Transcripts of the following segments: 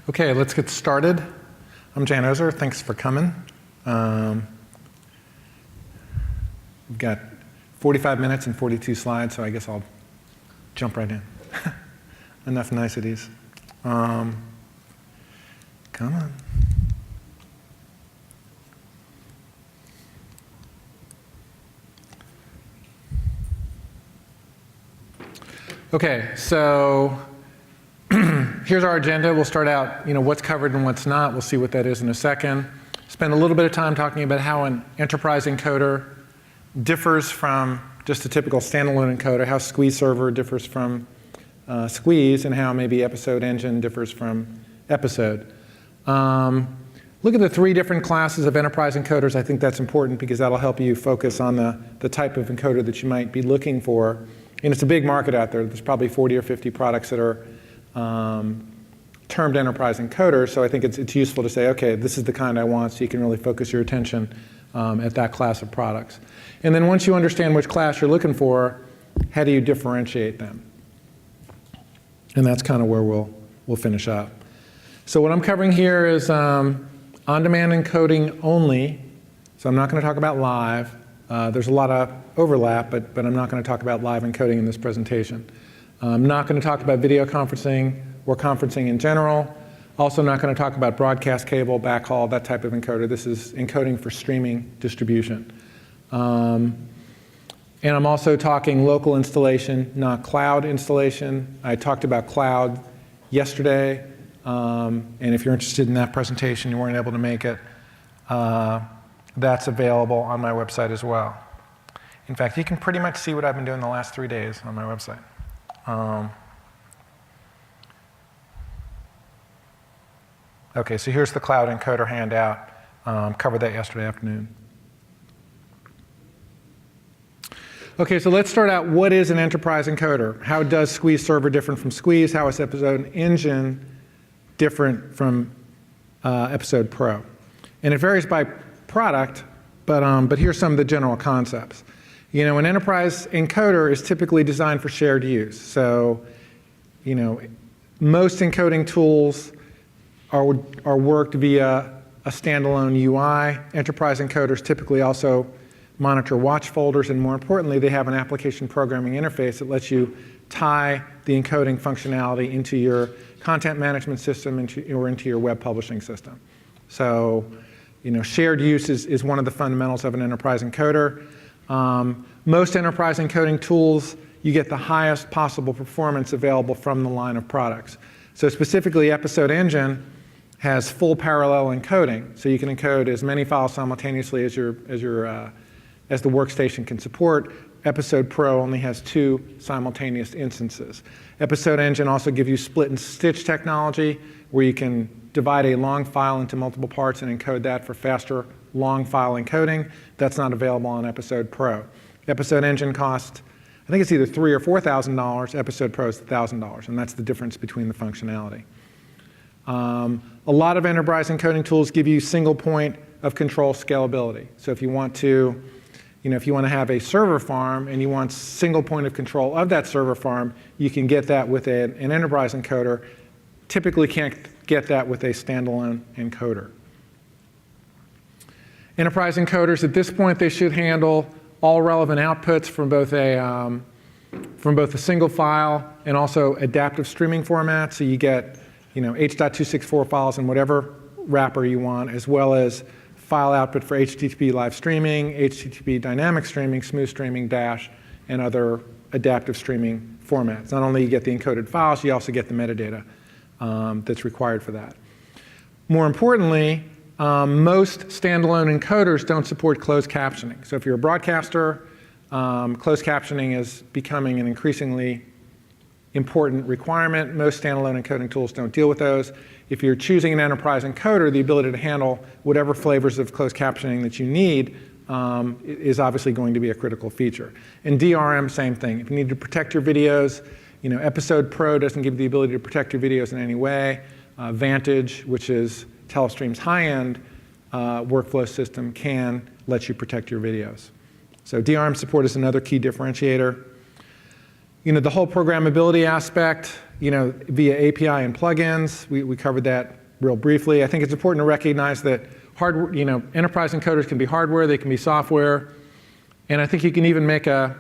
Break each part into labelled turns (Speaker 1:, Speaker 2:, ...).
Speaker 1: Okay, let's get started. I'm Jan Ozer. Thanks for coming. We've got 45 minutes and 42 slides, so I guess I'll jump right in. Enough niceties. Come on. Okay, so here's our agenda. We'll start out, what's covered and what's not. We'll see what that is in a second. Spend a little bit of time talking about how an enterprise encoder differs from just a typical standalone encoder, how Squeeze Server differs from Squeeze, and how maybe Episode Engine differs from Episode. Look at the three different classes of enterprise encoders. I think that's important because that'll help you focus on the type of encoder that you might be looking for. And it's a big market out there. There's probably 40 or 50 products that are termed enterprise encoders, so I think it's useful to say, okay, this is the kind I want, so you can really focus your attention at that class of products. And then once you understand which class you're looking for, how do you differentiate them? And that's kind of where we'll finish up. So what I'm covering here is on-demand encoding only, so I'm not going to talk about live. There's a lot of overlap, but I'm not going to talk about live encoding in this presentation. I'm not going to talk about video conferencing or conferencing in general. Also not going to talk about broadcast cable, backhaul, that type of encoder. This is encoding for streaming distribution. And I'm also talking local installation, not cloud installation. I talked about cloud yesterday. And if you're interested in that presentation, you weren't able to make it, that's available on my website as well. In fact, you can pretty much see what I've been doing the last 3 days on my website. Okay, so here's the cloud encoder handout. Covered that yesterday afternoon. Okay, so let's start out. What is an enterprise encoder? How does Squeeze Server different from Squeeze? How is Episode Engine different from Episode Pro? And it varies by product, but here's some of the general concepts. An enterprise encoder is typically designed for shared use. So, most encoding tools are worked via a standalone UI. Enterprise encoders typically also monitor watch folders, and more importantly, they have an application programming interface that lets you tie the encoding functionality into your content management system or into your web publishing system. So, shared use is one of the fundamentals of an enterprise encoder. Most enterprise encoding tools, you get the highest possible performance available from the line of products. So specifically, Episode Engine has full parallel encoding, so you can encode as many files simultaneously as the workstation can support. Episode Pro only has 2 simultaneous instances. Episode Engine also gives you split and stitch technology, where you can divide a long file into multiple parts and encode that for faster long file encoding. That's not available on Episode Pro. Episode Engine costs, I think it's either $3,000 or $4,000. Episode Pro is $1,000, and that's the difference between the functionality. A lot of enterprise encoding tools give you single point of control scalability. So if you want to, have a server farm and you want single point of control of that server farm, you can get that with an enterprise encoder. Typically can't get that with a standalone encoder. Enterprise encoders, at this point, they should handle all relevant outputs from both a single file and also adaptive streaming formats. So you get, H.264 files in whatever wrapper you want, as well as file output for HTTP live streaming, HTTP dynamic streaming, smooth streaming, Dash, and other adaptive streaming formats. Not only you get the encoded files, you also get the metadata that's required for that. More importantly, most standalone encoders don't support closed captioning. So if you're a broadcaster, closed captioning is becoming an increasingly important requirement. Most standalone encoding tools don't deal with those. If you're choosing an enterprise encoder, the ability to handle whatever flavors of closed captioning that you need is obviously going to be a critical feature. And DRM, same thing. If you need to protect your videos, Episode Pro doesn't give you the ability to protect your videos in any way. Vantage, which is Telestream's high-end workflow system, can let you protect your videos. So DRM support is another key differentiator. The whole programmability aspect, via API and plugins, we covered that real briefly. I think it's important to recognize that hardware, enterprise encoders can be hardware, they can be software, and I think you can even make a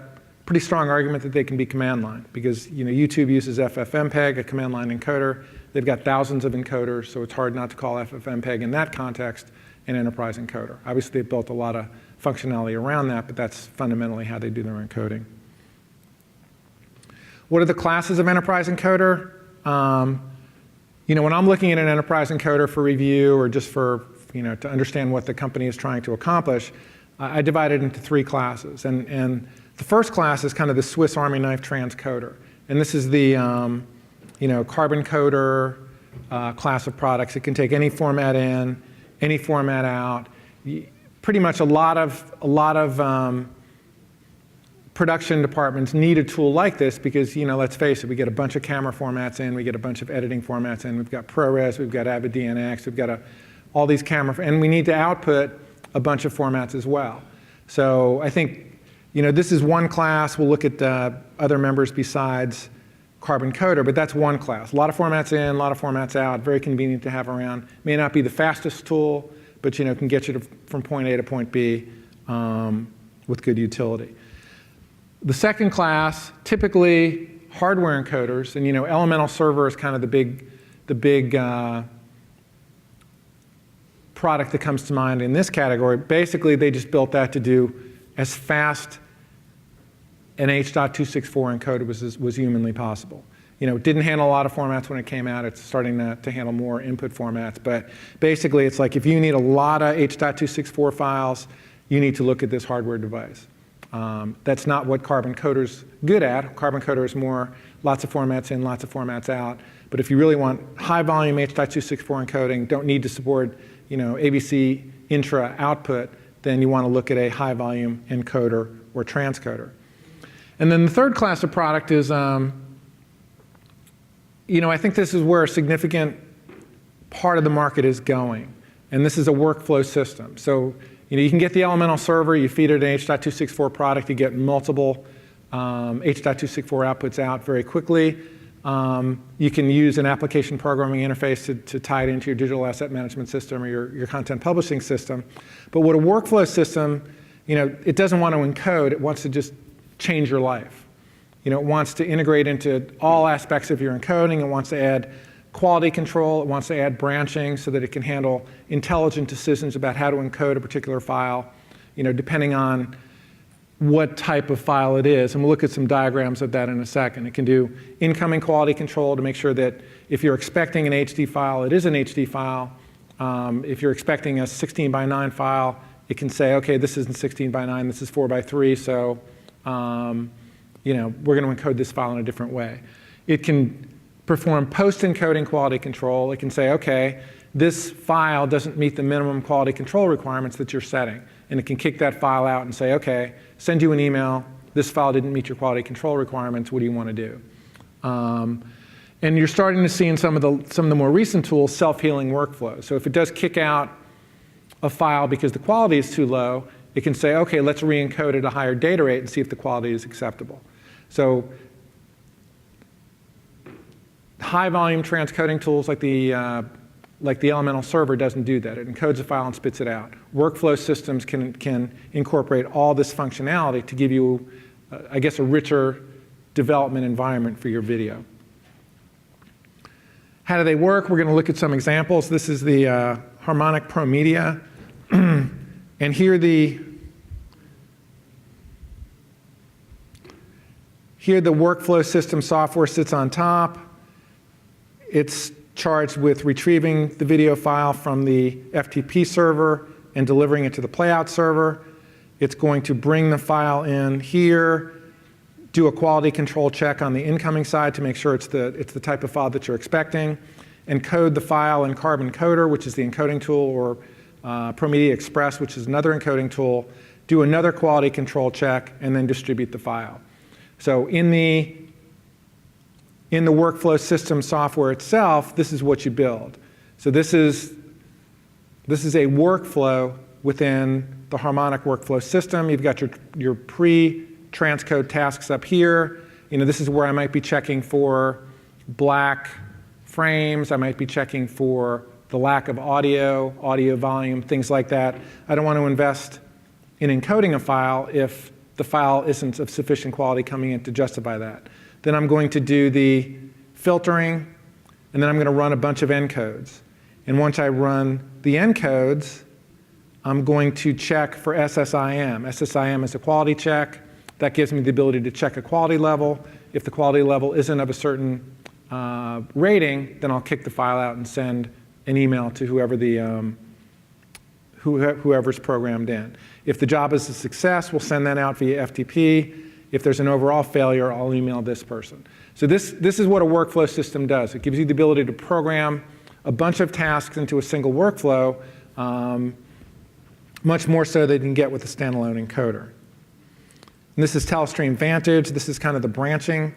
Speaker 1: pretty strong argument that they can be command line, because YouTube uses FFmpeg, a command line encoder. They've got thousands of encoders, so it's hard not to call FFmpeg in that context an enterprise encoder. Obviously, they've built a lot of functionality around that, but that's fundamentally how they do their encoding. What are the classes of enterprise encoder? When I'm looking at an enterprise encoder for review or just for, to understand what the company is trying to accomplish, I divide it into 3 classes. And the first class is kind of the Swiss Army knife transcoder. And this is the carbon coder class of products. It can take any format in, any format out. Pretty much a lot of production departments need a tool like this because, let's face it, we get a bunch of camera formats in, we get a bunch of editing formats in, we've got ProRes, we've got Avid DNX, we've got all these and we need to output a bunch of formats as well. So I think, this is one class. We'll look at other members besides Carbon Coder, but that's one class. A lot of formats in, a lot of formats out, very convenient to have around. May not be the fastest tool, but can get you from point A to point B with good utility. The second class, typically hardware encoders, and Elemental Server is kind of the big product that comes to mind in this category. Basically, they just built that to do as fast an H.264 encoder was humanly possible. It didn't handle a lot of formats when it came out. It's starting to handle more input formats. But basically, it's like if you need a lot of H.264 files, you need to look at this hardware device. That's not what Carbon Coder's good at. Carbon Coder is more lots of formats in, lots of formats out. But if you really want high volume H.264 encoding, don't need to support ABC intra output, then you want to look at a high volume encoder or transcoder. And then the third class of product is, I think this is where a significant part of the market is going. And this is a workflow system. So you can get the Elemental Server, you feed it an H.264 product, you get multiple H.264 outputs out very quickly. You can use an application programming interface to tie it into your digital asset management system or your content publishing system. But what a workflow system, it doesn't want to encode, it wants to just change your life. It wants to integrate into all aspects of your encoding, it wants to add quality control, it wants to add branching so that it can handle intelligent decisions about how to encode a particular file, depending on what type of file it is. And we'll look at some diagrams of that in a second. It can do incoming quality control to make sure that if you're expecting an HD file, it is an HD file. If you're expecting a 16:9 file, it can say, okay, this isn't 16:9, this is 4:3, so we're going to encode this file in a different way. It can perform post-encoding quality control. It can say, okay, this file doesn't meet the minimum quality control requirements that you're setting. And it can kick that file out and say, okay, send you an email. This file didn't meet your quality control requirements. What do you want to do? And you're starting to see in some of the more recent tools self-healing workflows. So if it does kick out a file because the quality is too low, it can say, okay, let's re-encode at a higher data rate and see if the quality is acceptable. So high volume transcoding tools like the Elemental Server doesn't do that. It encodes a file and spits it out. Workflow systems can incorporate all this functionality to give you, I guess, a richer development environment for your video. How do they work? We're going to look at some examples. This is the Harmonic Pro Media. And here the workflow system software sits on top. It's charged with retrieving the video file from the FTP server and delivering it to the playout server. It's going to bring the file in here, do a quality control check on the incoming side to make sure it's the type of file that you're expecting, encode the file in Carbon Coder, which is the encoding tool, or ProMedia Express, which is another encoding tool, do another quality control check, and then distribute the file. So in the workflow system software itself, this is what you build. So this is a workflow within the Harmonic workflow system. You've got your pre-transcode tasks up here. This is where I might be checking for black frames. I might be checking for the lack of audio volume, things like that. I don't want to invest in encoding a file if the file isn't of sufficient quality coming in to justify that. Then I'm going to do the filtering, and then I'm going to run a bunch of encodes. And once I run the encodes, I'm going to check for SSIM. SSIM is a quality check. That gives me the ability to check a quality level. If the quality level isn't of a certain rating, then I'll kick the file out and send an email to whoever's programmed in. If the job is a success, we'll send that out via FTP. If there's an overall failure, I'll email this person. So this is what a workflow system does. It gives you the ability to program a bunch of tasks into a single workflow, much more so than you can get with a standalone encoder. And this is Telestream Vantage. This is kind of the branching.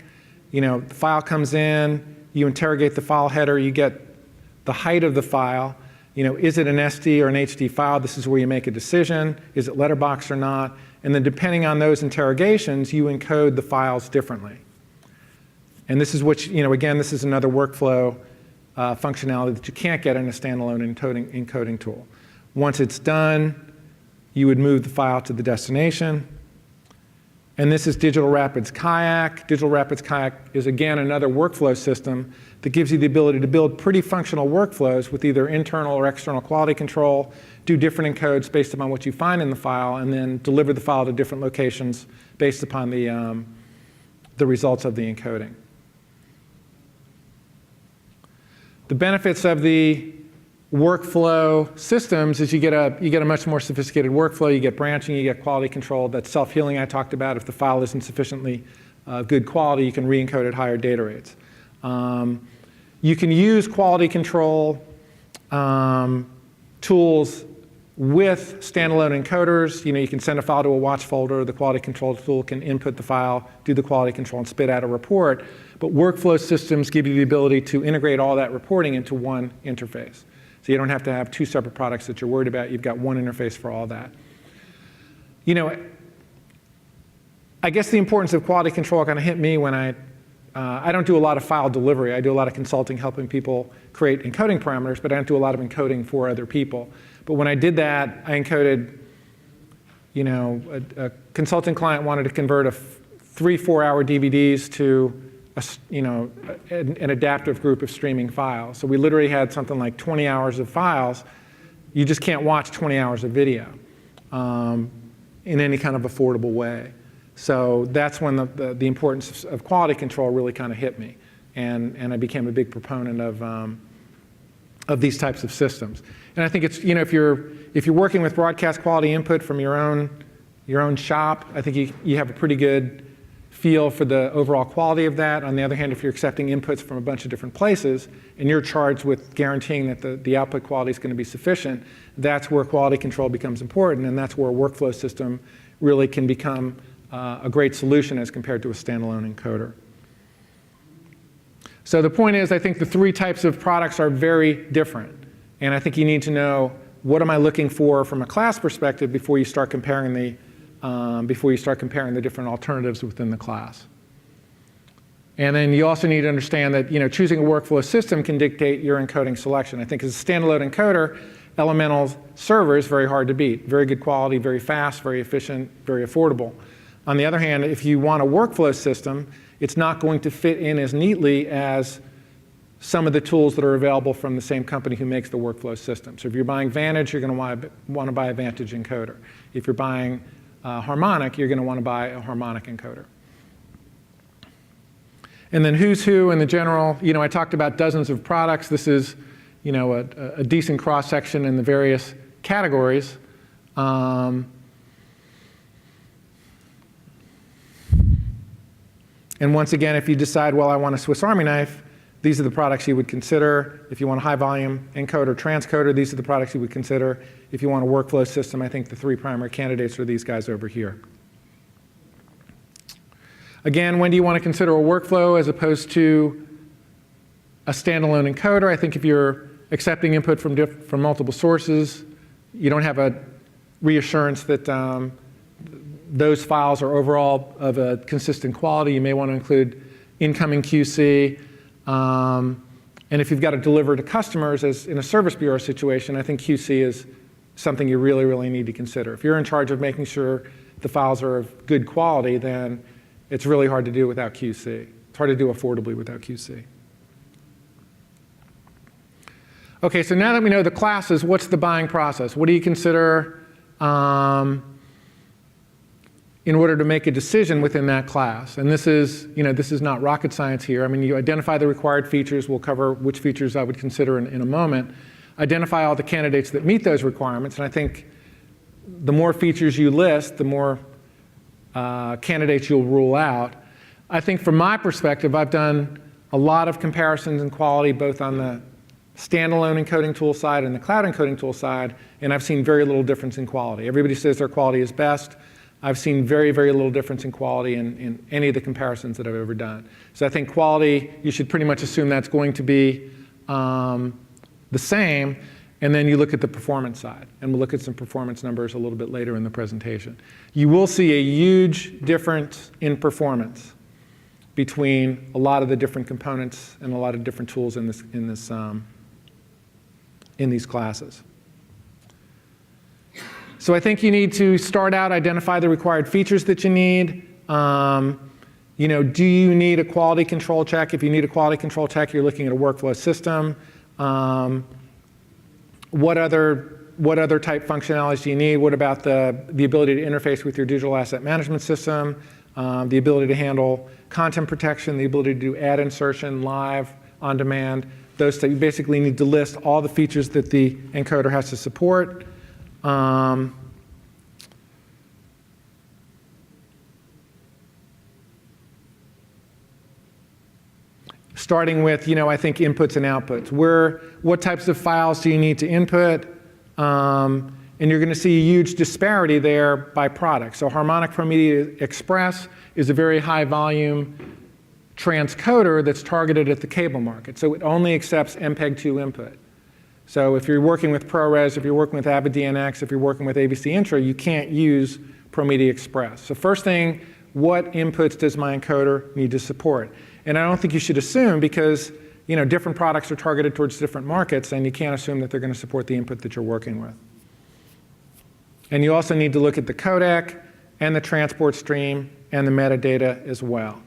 Speaker 1: The file comes in, you interrogate the file header, you get the height of the file. Is it an SD or an HD file? This is where you make a decision. Is it letterbox or not? And then depending on those interrogations, you encode the files differently. And this is again, this is another workflow functionality that you can't get in a standalone encoding tool. Once it's done, you would move the file to the destination. And this is Digital Rapids Kayak. Digital Rapids Kayak is, again, another workflow system that gives you the ability to build pretty functional workflows with either internal or external quality control, do different encodes based upon what you find in the file, and then deliver the file to different locations based upon the results of the encoding. The benefits of the workflow systems is you get a much more sophisticated workflow. You get branching, you get quality control. That self-healing I talked about. If the file isn't sufficiently good quality, you can re-encode at higher data rates. You can use quality control tools with standalone encoders. You can send a file to a watch folder. The quality control tool can input the file, do the quality control, and spit out a report. But workflow systems give you the ability to integrate all that reporting into one interface. So you don't have to have two separate products that you're worried about. You've got one interface for all that. I guess the importance of quality control kind of hit me when I don't do a lot of file delivery. I do a lot of consulting, helping people create encoding parameters, but I don't do a lot of encoding for other people. But when I did that, I encoded, a consulting client wanted to convert 3-4 hour DVDs to an adaptive group of streaming files. So we literally had something like 20 hours of files. You just can't watch 20 hours of video in any kind of affordable way. So that's when the importance of quality control really kind of hit me. And I became a big proponent of these types of systems. And I think it's, if you're working with broadcast quality input from your own shop, I think you have a pretty good feel for the overall quality of that. On the other hand, if you're accepting inputs from a bunch of different places and you're charged with guaranteeing that the output quality is going to be sufficient, that's where quality control becomes important, and that's where a workflow system really can become a great solution as compared to a standalone encoder. So the point is, I think the three types of products are very different. And I think you need to know, what am I looking for from a class perspective before you start comparing the different alternatives within the class. And then you also need to understand that choosing a workflow system can dictate your encoding selection. I think as a standalone encoder, Elemental's server is very hard to beat. Very good quality, very fast, very efficient, very affordable. On the other hand, if you want a workflow system, it's not going to fit in as neatly as some of the tools that are available from the same company who makes the workflow system. So if you're buying Vantage, you're going to want to buy a Vantage encoder. If you're buying Harmonic, you're going to want to buy a Harmonic encoder. And then who's who in the general, I talked about dozens of products. This is, a decent cross-section in the various categories. And once again, if you decide, well, I want a Swiss Army knife, these are the products you would consider. If you want a high-volume encoder, transcoder, these are the products you would consider. If you want a workflow system, I think the three primary candidates are these guys over here. Again, when do you want to consider a workflow as opposed to a standalone encoder? I think if you're accepting input from multiple sources, you don't have a reassurance that those files are overall of a consistent quality. You may want to include incoming QC. And if you've got to deliver to customers, as in a service bureau situation, I think QC is something you really, really need to consider. If you're in charge of making sure the files are of good quality, then it's really hard to do without QC. It's hard to do affordably without QC. Okay, so now that we know the classes, what's the buying process? What do you consider in order to make a decision within that class? And this is not rocket science here. I mean, you identify the required features. We'll cover which features I would consider in a moment. Identify all the candidates that meet those requirements. And I think the more features you list, the more candidates you'll rule out. I think from my perspective, I've done a lot of comparisons in quality, both on the standalone encoding tool side and the cloud encoding tool side, and I've seen very little difference in quality. Everybody says their quality is best. I've seen very, very little difference in quality in any of the comparisons that I've ever done. So I think quality, you should pretty much assume that's going to be the same, and then you look at the performance side. And we'll look at some performance numbers a little bit later in the presentation. You will see a huge difference in performance between a lot of the different components and a lot of different tools in these classes. So I think you need to start out, identify the required features that you need. Do you need a quality control check? If you need a quality control check, you're looking at a workflow system. What other type functionalities do you need? What about the ability to interface with your digital asset management system? The ability to handle content protection, the ability to do ad insertion, live, on demand. Those that you basically need to list all the features that the encoder has to support. Starting with, I think inputs and outputs. What types of files do you need to input? And you're going to see a huge disparity there by product. So Harmonic ProMedia Express is a very high volume transcoder that's targeted at the cable market. So it only accepts MPEG-2 input. So if you're working with ProRes, if you're working with AvidDNX, if you're working with ABC Intra, you can't use ProMedia Express. So first thing, what inputs does my encoder need to support? And I don't think you should assume, because different products are targeted towards different markets, and you can't assume that they're going to support the input that you're working with. And you also need to look at the codec and the transport stream and the metadata as well.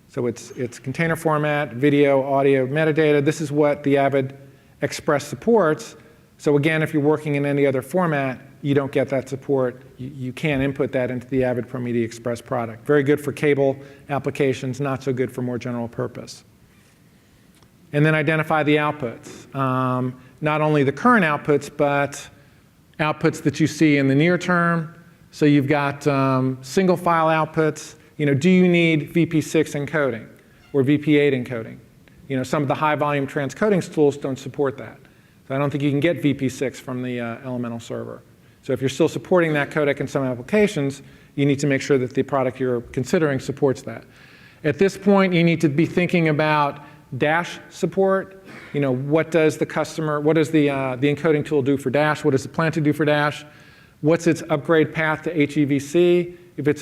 Speaker 1: So it's container format, video, audio, metadata. This is what the Avid Express supports. So again, if you're working in any other format, you don't get that support. You can't input that into the Avid ProMedia Express product. Very good for cable applications, not so good for more general purpose. And then identify the outputs. Not only the current outputs, but outputs that you see in the near term. So you've got single file outputs. Do you need VP6 encoding or VP8 encoding? Some of the high volume transcoding tools don't support that. So I don't think you can get VP6 from the elemental server. So if you're still supporting that codec in some applications, you need to make sure that the product you're considering supports that. At this point, you need to be thinking about Dash support. What does the encoding tool do for Dash? What does it plan to do for Dash? What's its upgrade path to HEVC? If it's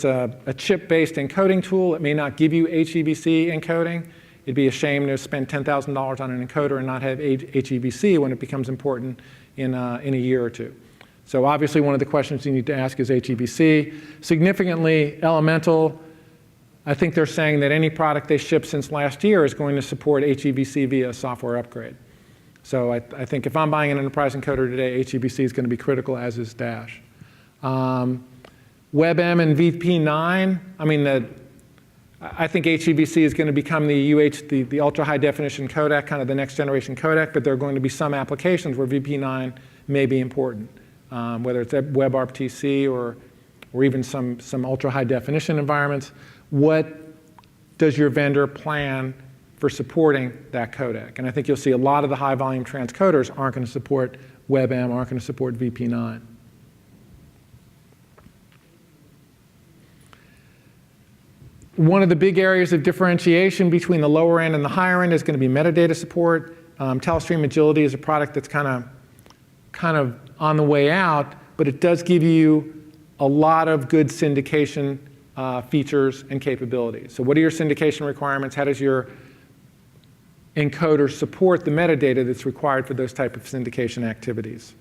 Speaker 1: a chip-based encoding tool, it may not give you HEVC encoding. It'd be a shame to spend $10,000 on an encoder and not have HEVC when it becomes important in a year or two. So obviously one of the questions you need to ask is HEVC. Significantly, Elemental, I think they're saying that any product they ship since last year is going to support HEVC via a software upgrade. So I think if I'm buying an enterprise encoder today, HEVC is going to be critical, as is Dash. WebM and VP9, I think HEVC is going to become the ultra high definition codec, kind of the next generation codec, but there are going to be some applications where VP9 may be important, whether it's WebRTC or even some ultra high definition environments. What does your vendor plan for supporting that codec? And I think you'll see a lot of the high volume transcoders aren't going to support WebM, aren't going to support VP9. One of the big areas of differentiation between the lower end and the higher end is going to be metadata support. Telestream Agility is a product that's kind of on the way out, but it does give you a lot of good syndication features and capabilities. So what are your syndication requirements? How does your encoder support the metadata that's required for those type of syndication activities?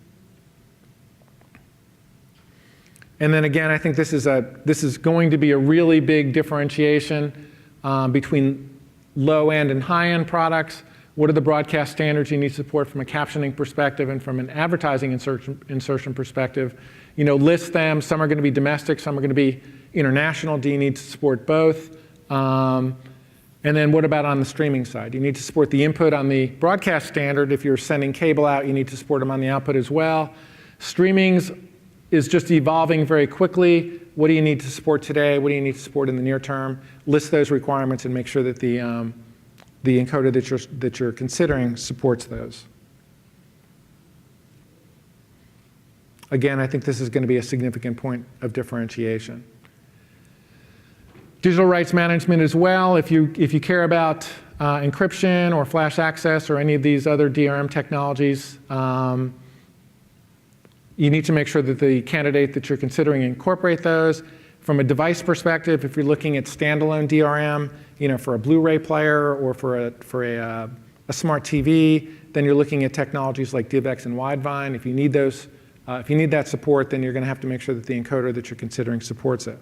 Speaker 1: And then again, I think this is going to be a really big differentiation between low-end and high-end products. What are the broadcast standards you need support from a captioning perspective and from an advertising insertion perspective? You know, list them. Some are going to be domestic, some are going to be international. Do you need to support both? And then what about on the streaming side? You need to support the input on the broadcast standard. If you're sending cable out, you need to support them on the output as well. Streaming's is just evolving very quickly. What do you need to support today? What do you need to support in the near term? List those requirements and make sure that the encoder that you're considering supports those. Again, I think this is going to be a significant point of differentiation. Digital rights management as well. If you care about encryption or flash access or any of these other DRM technologies, you need to make sure that the candidate that you're considering incorporate those. From a device perspective, if you're looking at standalone DRM, you know, for a Blu-ray player or for a smart TV, then you're looking at technologies like DivX and Widevine. If you need those, if you need that support, then you're going to have to make sure that the encoder that you're considering supports it.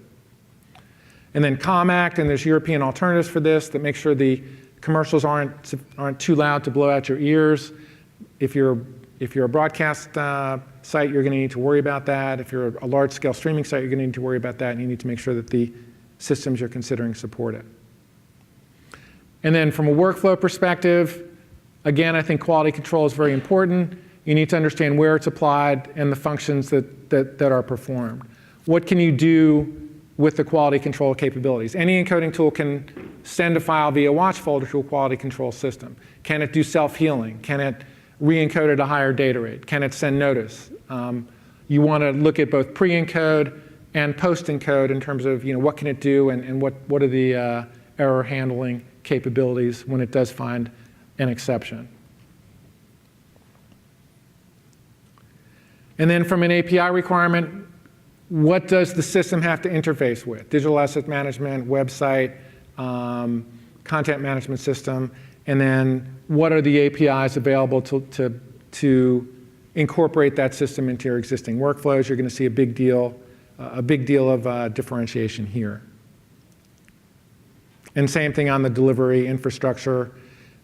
Speaker 1: And then ComAct, and there's European alternatives for this that make sure the commercials aren't too loud to blow out your ears. If you're a broadcast site, you're going to need to worry about that. If you're a large-scale streaming site, you're going to need to worry about that, and you need to make sure that the systems you're considering support it. And then from a workflow perspective, again, I think quality control is very important. You need to understand where it's applied and the functions that are performed. What can you do with the quality control capabilities? Any encoding tool can send a file via watch folder to a quality control system. Can it do self-healing? Can it re-encode at a higher data rate? Can it send notice? You want to look at both pre-encode and post-encode in terms of, you know, what can it do and what are the error handling capabilities when it does find an exception. And then from an API requirement, what does the system have to interface with? Digital asset management, website, content management system, and then what are the APIs available to incorporate that system into your existing workflows? You're going to see a big deal of differentiation here. And same thing on the delivery infrastructure.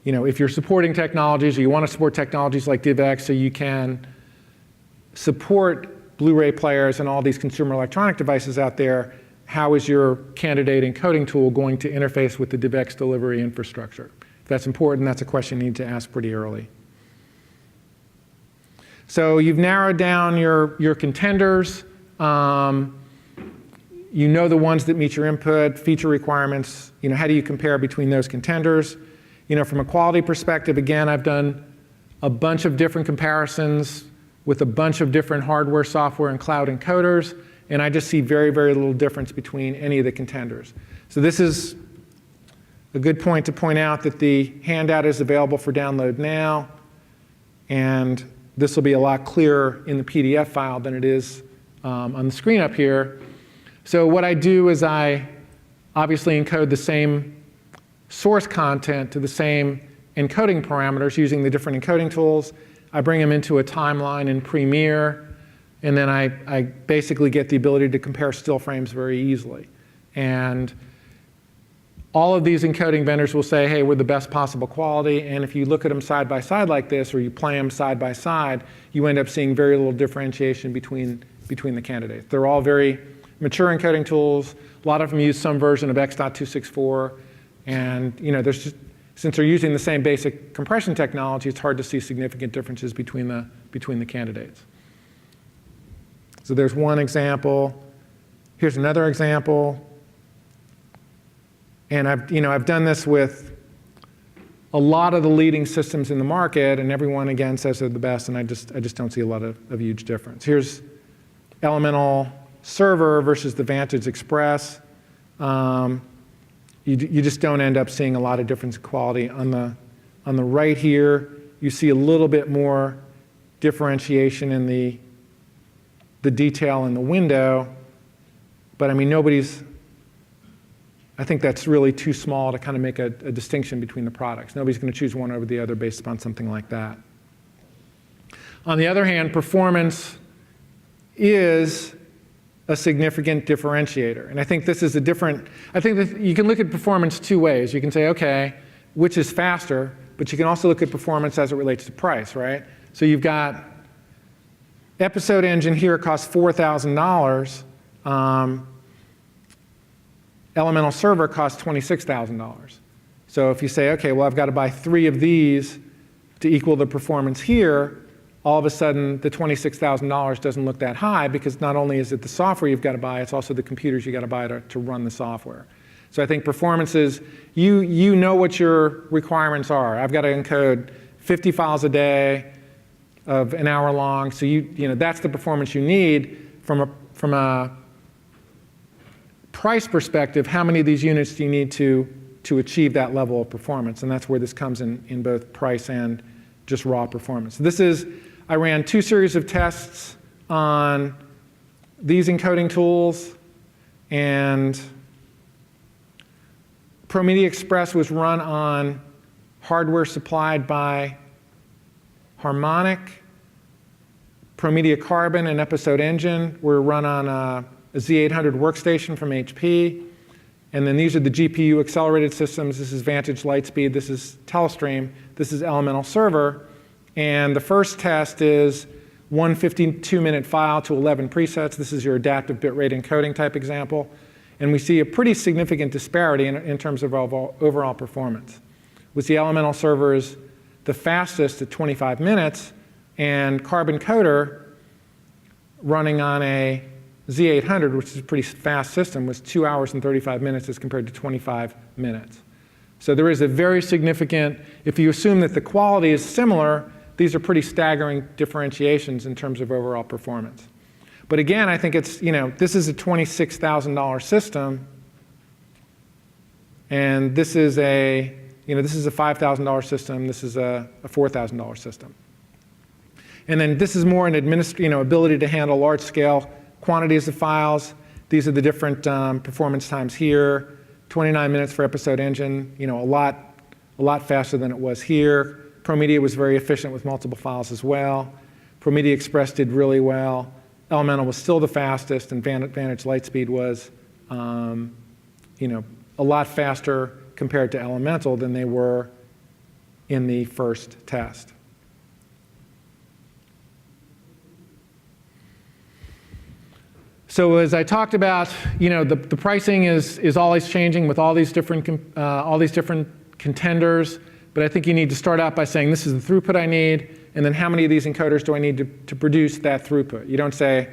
Speaker 1: You know, if you're supporting technologies, or you want to support technologies like DivX so you can support Blu-ray players and all these consumer electronic devices out there, how is your candidate encoding tool going to interface with the DivX delivery infrastructure? If that's important, that's a question you need to ask pretty early. So you've narrowed down your contenders. You know the ones that meet your input, feature requirements. You know, how do you compare between those contenders? You know, from a quality perspective, again, I've done a bunch of different comparisons with a bunch of different hardware, software, and cloud encoders, and I just see very, very little difference between any of the contenders. So this is a good point to point out that the handout is available for download now, and this will be a lot clearer in the PDF file than it is on the screen up here. So what I do is I obviously encode the same source content to the same encoding parameters using the different encoding tools. I bring them into a timeline in Premiere, and then I basically get the ability to compare still frames very easily. And all of these encoding vendors will say, hey, we're the best possible quality, and if you look at them side by side like this, or you play them side by side, you end up seeing very little differentiation between the candidates. They're all very mature encoding tools. A lot of them use some version of X.264, and you know, there's just, since they're using the same basic compression technology, it's hard to see significant differences between the candidates. So there's one example. Here's another example. And I've done this with a lot of the leading systems in the market, and everyone again says they're the best, and I just don't see a lot of huge difference. Here's Elemental Server versus the Vantage Express. You just don't end up seeing a lot of difference in quality. On the right here, you see a little bit more differentiation in the detail in the window, But I mean, I think that's really too small to kind of make a distinction between the products. Nobody's going to choose one over the other based upon something like that. On the other hand, performance is a significant differentiator. And I think this is I think that you can look at performance two ways. You can say, okay, which is faster, but you can also look at performance as it relates to price, right? So you've got Episode Engine here costs $4,000. Elemental Server costs $26,000. So if you say, okay, well, I've got to buy 3 of these to equal the performance here, all of a sudden the $26,000 doesn't look that high, because not only is it the software you've got to buy, it's also the computers you've got to buy to run the software. So I think performance is, you know what your requirements are. I've got to encode 50 files a day of an hour long, so you know that's the performance you need. From a price perspective, how many of these units do you need to achieve that level of performance? And that's where this comes in both price and just raw performance. I ran 2 series of tests on these encoding tools, and ProMedia Express was run on hardware supplied by Harmonic. ProMedia Carbon and Episode Engine were run on a Z800 workstation from HP. And then these are the GPU accelerated systems. This is Vantage Lightspeed. This is Telestream. This is Elemental Server. And the first test is one 52-minute file to 11 presets. This is your adaptive bitrate encoding type example. And we see a pretty significant disparity in terms of overall performance. With the Elemental Server is the fastest at 25 minutes, and Carbon Coder running on a Z800, which is a pretty fast system, was 2 hours and 35 minutes as compared to 25 minutes. So there is a very significant, if you assume that the quality is similar, these are pretty staggering differentiations in terms of overall performance. But again, I think it's, this is a $26,000 system, and this is a $5,000 system, this is a $4,000 system. And then this is more an ability to handle large-scale quantities of files. These are the different performance times here. 29 minutes for Episode Engine, a lot faster than it was here. ProMedia was very efficient with multiple files as well. ProMedia Express did really well. Elemental was still the fastest, and Vantage Lightspeed was, a lot faster compared to Elemental than they were in the first test. So as I talked about, the pricing is always changing with all these different contenders. But I think you need to start out by saying, this is the throughput I need, and then how many of these encoders do I need to produce that throughput? You don't say,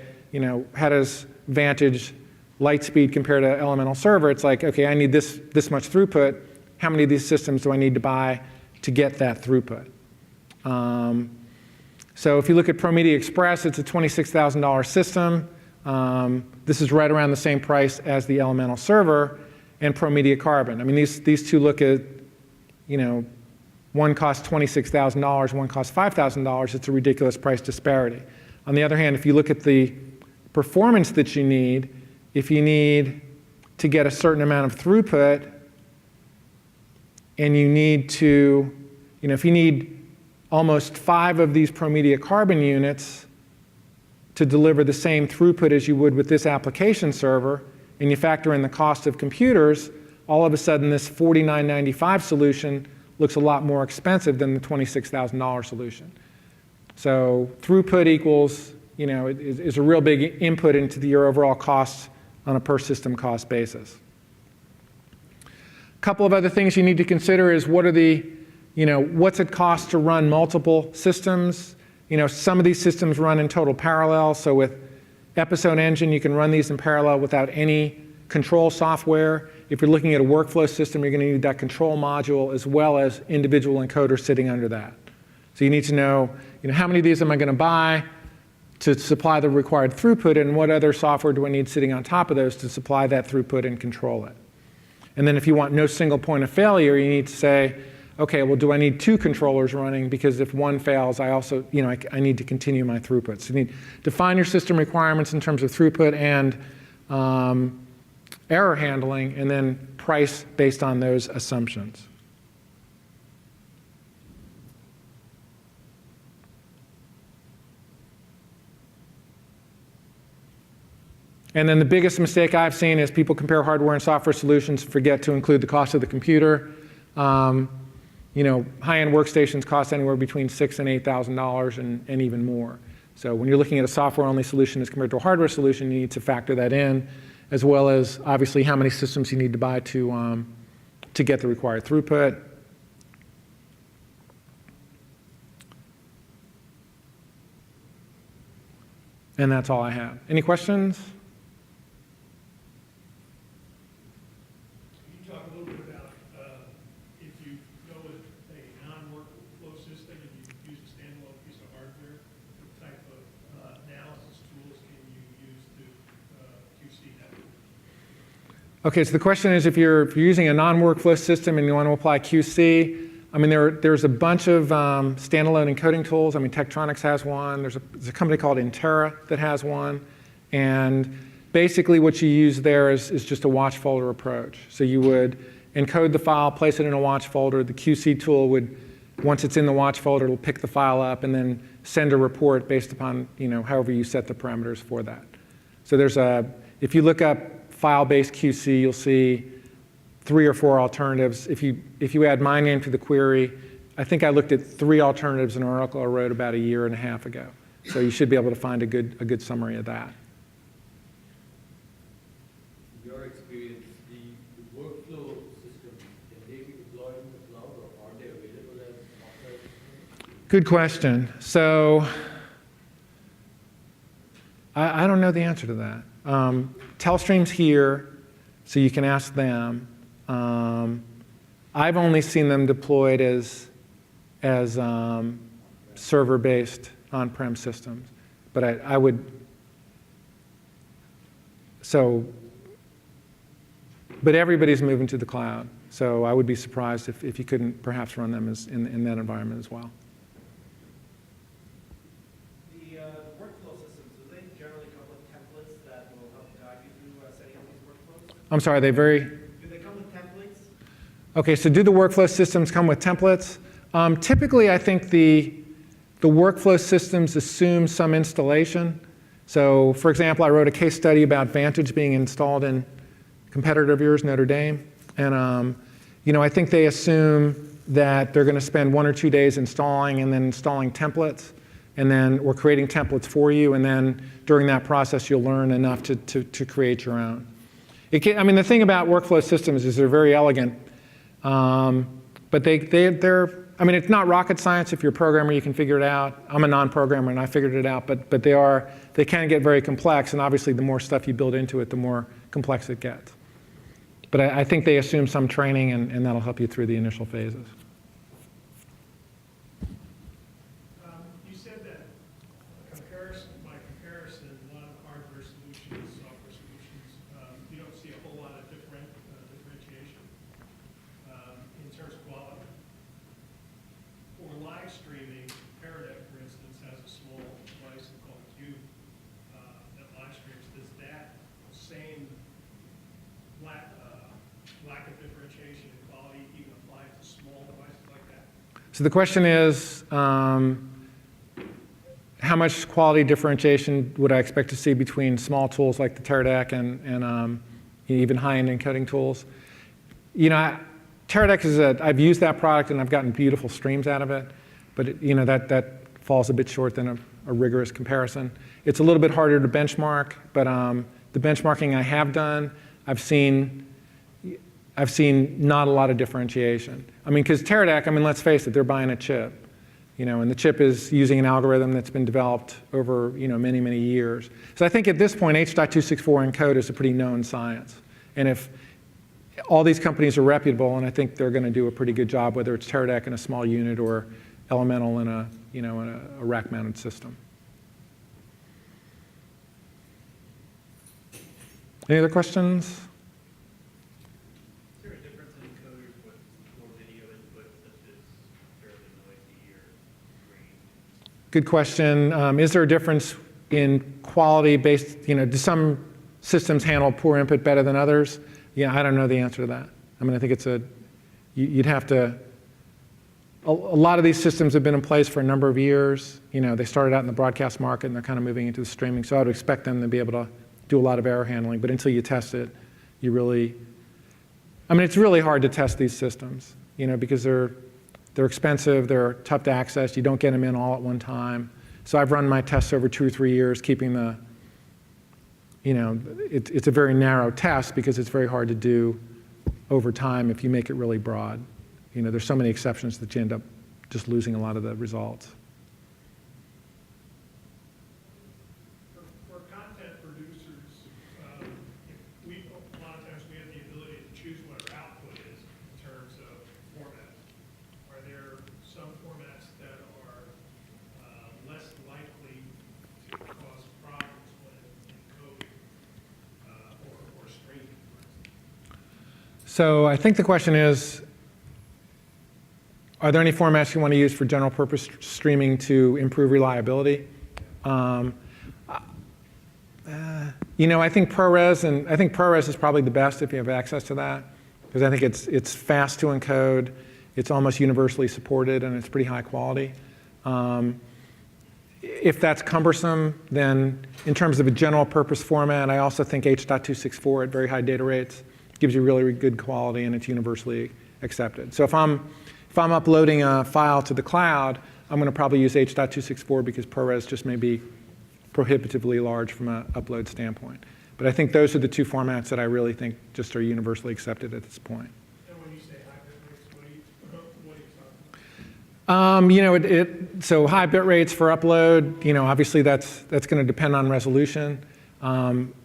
Speaker 1: how does Vantage Lightspeed compare to Elemental Server? It's like, okay, I need this much throughput. How many of these systems do I need to buy to get that throughput? So if you look at ProMedia Express, it's a $26,000 system. This is right around the same price as the Elemental Server and ProMedia Carbon. I mean, these two look at, one costs $26,000, one costs $5,000. It's a ridiculous price disparity. On the other hand, if you look at the performance that you need, if you need to get a certain amount of throughput, and you need to, if you need almost 5 of these ProMedia Carbon units to deliver the same throughput as you would with this application server, and you factor in the cost of computers, all of a sudden this $49.95 solution looks a lot more expensive than the $26,000 solution. So throughput equals, is a real big input into your overall costs on a per system cost basis. A couple of other things you need to consider is what's it cost to run multiple systems? Some of these systems run in total parallel. So with Episode Engine, you can run these in parallel without any control software. If you're looking at a workflow system, you're going to need that control module as well as individual encoders sitting under that. So you need to know, how many of these am I going to buy to supply the required throughput, and what other software do I need sitting on top of those to supply that throughput and control it. And then if you want no single point of failure, you need to say, okay, well, do I need 2 controllers running? Because if one fails, I also, I need to continue my throughput. So you need to define your system requirements in terms of throughput and error handling, and then price based on those assumptions. And then the biggest mistake I've seen is people compare hardware and software solutions, forget to include the cost of the computer. High-end workstations cost anywhere between $6,000 and $8,000 and even more. So when you're looking at a software-only solution as compared to a hardware solution, you need to factor that in, as well as obviously how many systems you need to buy to get the required throughput. And that's all I have. Any questions? Okay, so the question is, if you're using a non-workflow system and you want to apply QC, I mean, there's a bunch of standalone encoding tools. I mean, Tektronix has one. There's a company called Intera that has one. And basically what you use there is just a watch folder approach. So you would encode the file, place it in a watch folder. The QC tool would, once it's in the watch folder, it'll pick the file up and then send a report based upon, however you set the parameters for that. So if you look up file-based QC, you'll see 3 or 4 alternatives. If you add my name to the query, I think I looked at 3 alternatives in an article I wrote about a year and a half ago. So you should be able to find a good summary of that.
Speaker 2: In your experience, the workflow systems, can they be deployed in the cloud, or are they available as software systems?
Speaker 1: Good question. So I don't know the answer to that. Telestream's here, so you can ask them. I've only seen them deployed as server-based on-prem systems, but I would. But everybody's moving to the cloud, so I would be surprised if you couldn't perhaps run them in that environment as well. I'm sorry, do they come with templates? Okay, so do the workflow systems come with templates? Typically, I think the workflow systems assume some installation. So, for example, I wrote a case study about Vantage being installed in a competitor of yours, Notre Dame. And I think they assume that they're going to spend 1 or 2 days installing and then installing templates. And then we're creating templates for you. And then during that process, you'll learn enough to create your own. The thing about workflow systems is they're very elegant, but it's not rocket science. If you're a programmer, you can figure it out. I'm a non-programmer, and I figured it out, but they can get very complex, and obviously the more stuff you build into it, the more complex it gets. But I think they assume some training, and that'll help you through the initial phases.
Speaker 3: You said that by comparison, a lot of hardware solutions, software solutions, you don't see a whole lot of differentiation in terms of quality. For live streaming, Paradec, for instance, has a small device called Cube that live streams. Does that same lack of differentiation in quality even apply to small devices like that?
Speaker 1: So the question is, how much quality differentiation would I expect to see between small tools like the Teradek and even high-end encoding tools? Teradek I've used that product and I've gotten beautiful streams out of it, but that falls a bit short than a rigorous comparison. It's a little bit harder to benchmark, but the benchmarking I have done, I've seen not a lot of differentiation. Because Teradek, let's face it, they're buying a chip. And the chip is using an algorithm that's been developed over many, many years. So I think at this point, H.264 encode is a pretty known science. And if all these companies are reputable, and I think they're going to do a pretty good job, whether it's Teradek in a small unit or Elemental in a rack-mounted system. Any other questions? Good question. Is there a difference in quality based, do some systems handle poor input better than others? Yeah, I don't know the answer to that. I mean, I think it's you'd have to, a lot of these systems have been in place for a number of years. You know, they started out in the broadcast market and they're kind of moving into the streaming. So I would expect them to be able to do a lot of error handling, but until you test it, you really, I mean, it's really hard to test these systems, you know, because they're expensive, they're tough to access, you don't get them in all at one time. So I've run my tests over 2 or 3 years, keeping the, you know, it's a very narrow test because it's very hard to do over time if you make it really broad. You know, there's so many exceptions that you end up just losing a lot of the results.
Speaker 3: For content producers, if we, a lot of times we have the ability to choose what our output is in terms of formats. Are there some formats that are less likely to cause problems when encoding or streaming, for instance?
Speaker 1: So I think the question is, are there any formats you want to use for general purpose streaming to improve reliability? You know, I think ProRes is probably the best if you have access to that, because I think it's fast to encode, it's almost universally supported, and it's pretty high quality. If that's cumbersome, then in terms of a general purpose format, I also think H.264 at very high data rates gives you really good quality, and it's universally accepted. So if I'm uploading a file to the cloud, I'm going to probably use H.264 because ProRes just may be prohibitively large from an upload standpoint. But I think those are the 2 formats that I really think just are universally accepted at this point.
Speaker 3: And when you say high bit rates, what are you talking about?
Speaker 1: You know, so high bit rates for upload, you know, obviously that's going to depend on resolution.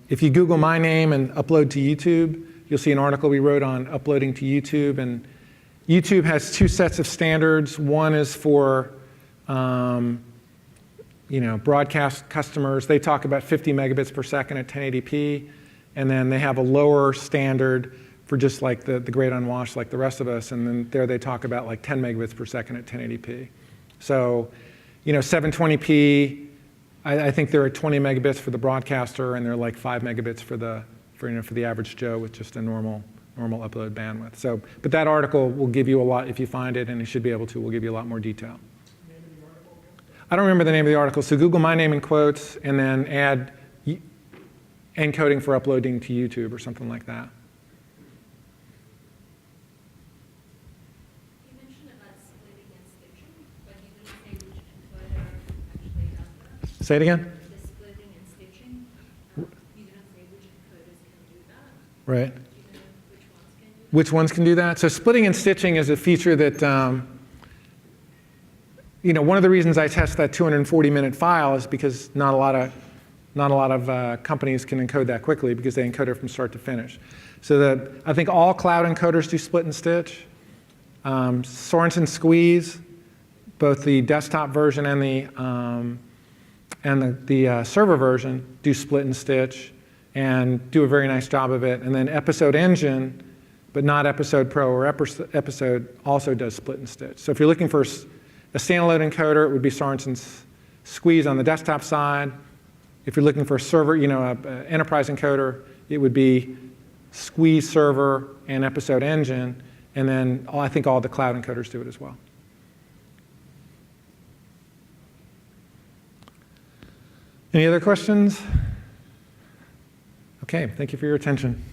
Speaker 1: If you Google my name and upload to YouTube, you'll see an article we wrote on uploading to YouTube. And YouTube has 2 sets of standards. One is for you know, broadcast customers. They talk about 50 megabits per second at 1080p. And then they have a lower standard for just like the great unwashed like the rest of us. And then there they talk about like 10 megabits per second at 1080p. So, you know, 720p, I think they're at 20 megabits for the broadcaster, and they're like 5 megabits for the average Joe with just a normal upload bandwidth. So, but that article will give you a lot, if you find it, and it should be able to, will give you a lot more detail. I don't remember the name of the article, so Google my name in quotes and then add encoding for uploading to YouTube or something like that.
Speaker 4: You mentioned about splitting and stitching, but you didn't say which encoder actually does that.
Speaker 1: Say it again?
Speaker 4: The splitting and stitching, you didn't say which encoders can do that.
Speaker 1: Right.
Speaker 4: Do you know which ones can do that?
Speaker 1: Which ones can do that? So splitting and stitching is a feature that, you know, one of the reasons I test that 240-minute file is because not a lot of companies can encode that quickly because they encode it from start to finish. So I think all cloud encoders do split and stitch. Sorenson Squeeze, both the desktop version and the server version do split and stitch and do a very nice job of it. And then Episode Engine, but not Episode Pro or Episode, also does split and stitch. So if you're looking for a standalone encoder, it would be Sorenson's Squeeze on the desktop side. If you're looking for a server, you know, an enterprise encoder, it would be Squeeze Server and Episode Engine. And then I think all the cloud encoders do it as well. Any other questions? Okay, thank you for your attention.